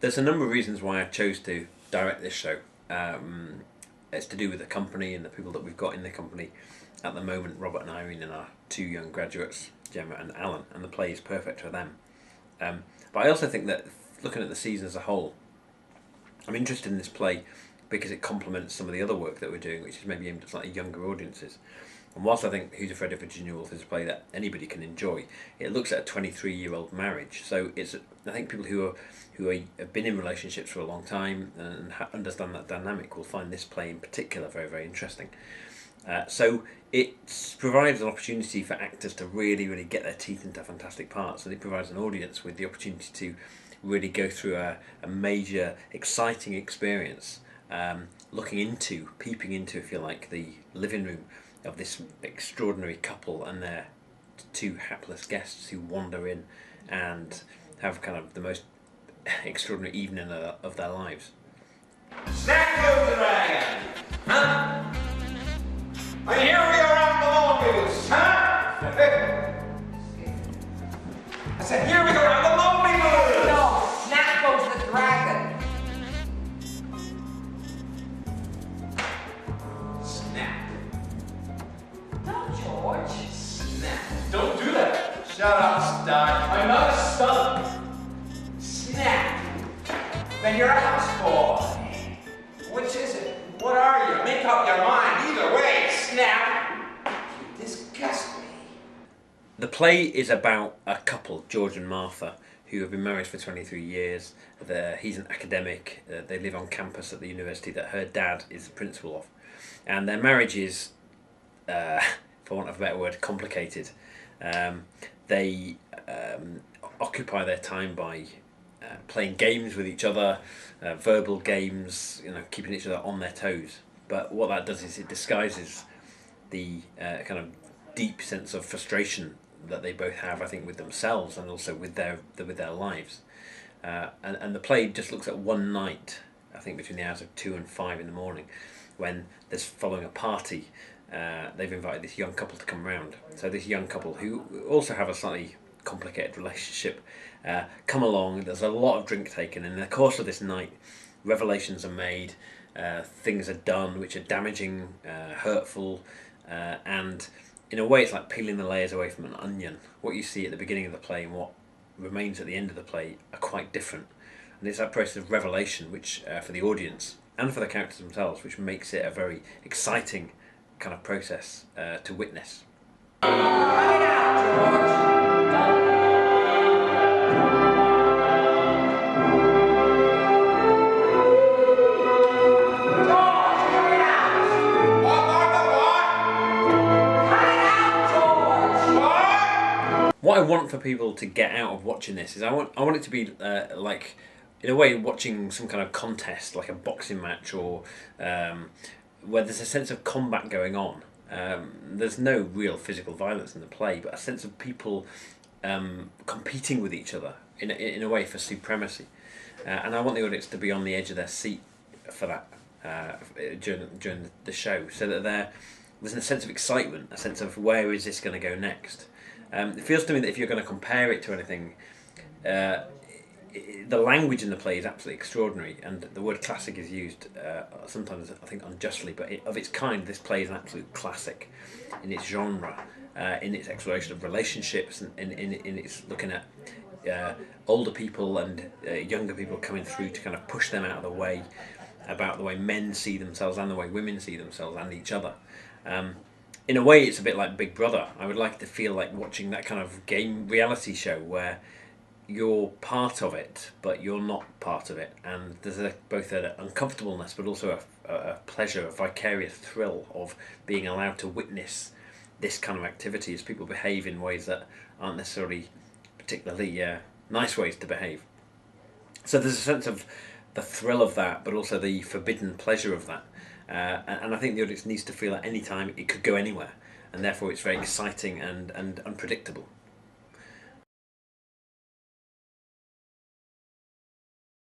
There's a number of reasons why I chose to direct this show. It's to do with the company and the people that we've got in the company at the moment, Robert and Irene and our two young graduates, Gemma and Alan, and the play is perfect for them. But I also think that looking at the season as a whole, I'm interested in this play because it complements some of the other work that we're doing, which is maybe aimed at slightly younger audiences. And whilst I think Who's Afraid of Virginia Woolf is a play that anybody can enjoy, it looks at a 23-year-old marriage. So it's, I think people who have been in relationships for a long time and understand that dynamic will find this play in particular very, very interesting. So it provides an opportunity for actors to really, really get their teeth into fantastic parts, and it provides an audience with the opportunity to really go through a major, exciting experience, peeping into, if you like, the living room of this extraordinary couple and their two hapless guests who wander in and have kind of the most extraordinary evening of their lives. Snack goes the dragon! Huh? And here we are on the Lone Moose, huh? I said, here we go on the Lone Moose! No, Snack goes the dragon. Snap. No, George. Snap. Don't do that. Shut up, Stott. I'm not a stud. Snap. Then you're a houseboy. Which is it? What are you? Make up your mind. Either way, snap. You disgust me. The play is about a couple, George and Martha, who have been married for 23 years. He's an academic. They live on campus at the university that her dad is the principal of. And their marriage is, for want of a better word, complicated. They occupy their time by playing games with each other, verbal games, keeping each other on their toes. But what that does is it disguises the kind of deep sense of frustration that they both have, I think, with themselves and also with their lives. And the play just looks at one night, I think between the hours of 2 and 5 in the morning, when there's following a party. They've invited this young couple to come round. So this young couple, who also have a slightly complicated relationship, come along. There's a lot of drink taken, and in the course of this night, revelations are made, things are done which are damaging, hurtful, and in a way it's like peeling the layers away from an onion. What you see at the beginning of the play and what remains at the end of the play are quite different, and it's that process of revelation which, for the audience and for the characters themselves, which makes it a very exciting kind of process to witness. What I want for people to get out of watching this is I want it to be like, in a way, watching some kind of contest, like a boxing match, or where there's a sense of combat going on. There's no real physical violence in the play, but a sense of people competing with each other in a way for supremacy. And I want the audience to be on the edge of their seat for that during the show, so that there's a sense of excitement, a sense of where is this going to go next. It feels to me that if you're going to compare it to anything, the language in the play is absolutely extraordinary, and the word classic is used sometimes, I think, unjustly, but of its kind, this play is an absolute classic in its genre, in its exploration of relationships, and in its looking at older people and younger people coming through to kind of push them out of the way, about the way men see themselves and the way women see themselves and each other. In a way, it's a bit like Big Brother. I would like to feel like watching that kind of game reality show where you're part of it, but you're not part of it, and there's both an uncomfortableness, but also a pleasure, a vicarious thrill of being allowed to witness this kind of activity as people behave in ways that aren't necessarily particularly nice ways to behave. So there's a sense of the thrill of that, but also the forbidden pleasure of that. And I think the audience needs to feel at any time it could go anywhere, and therefore it's very exciting and unpredictable.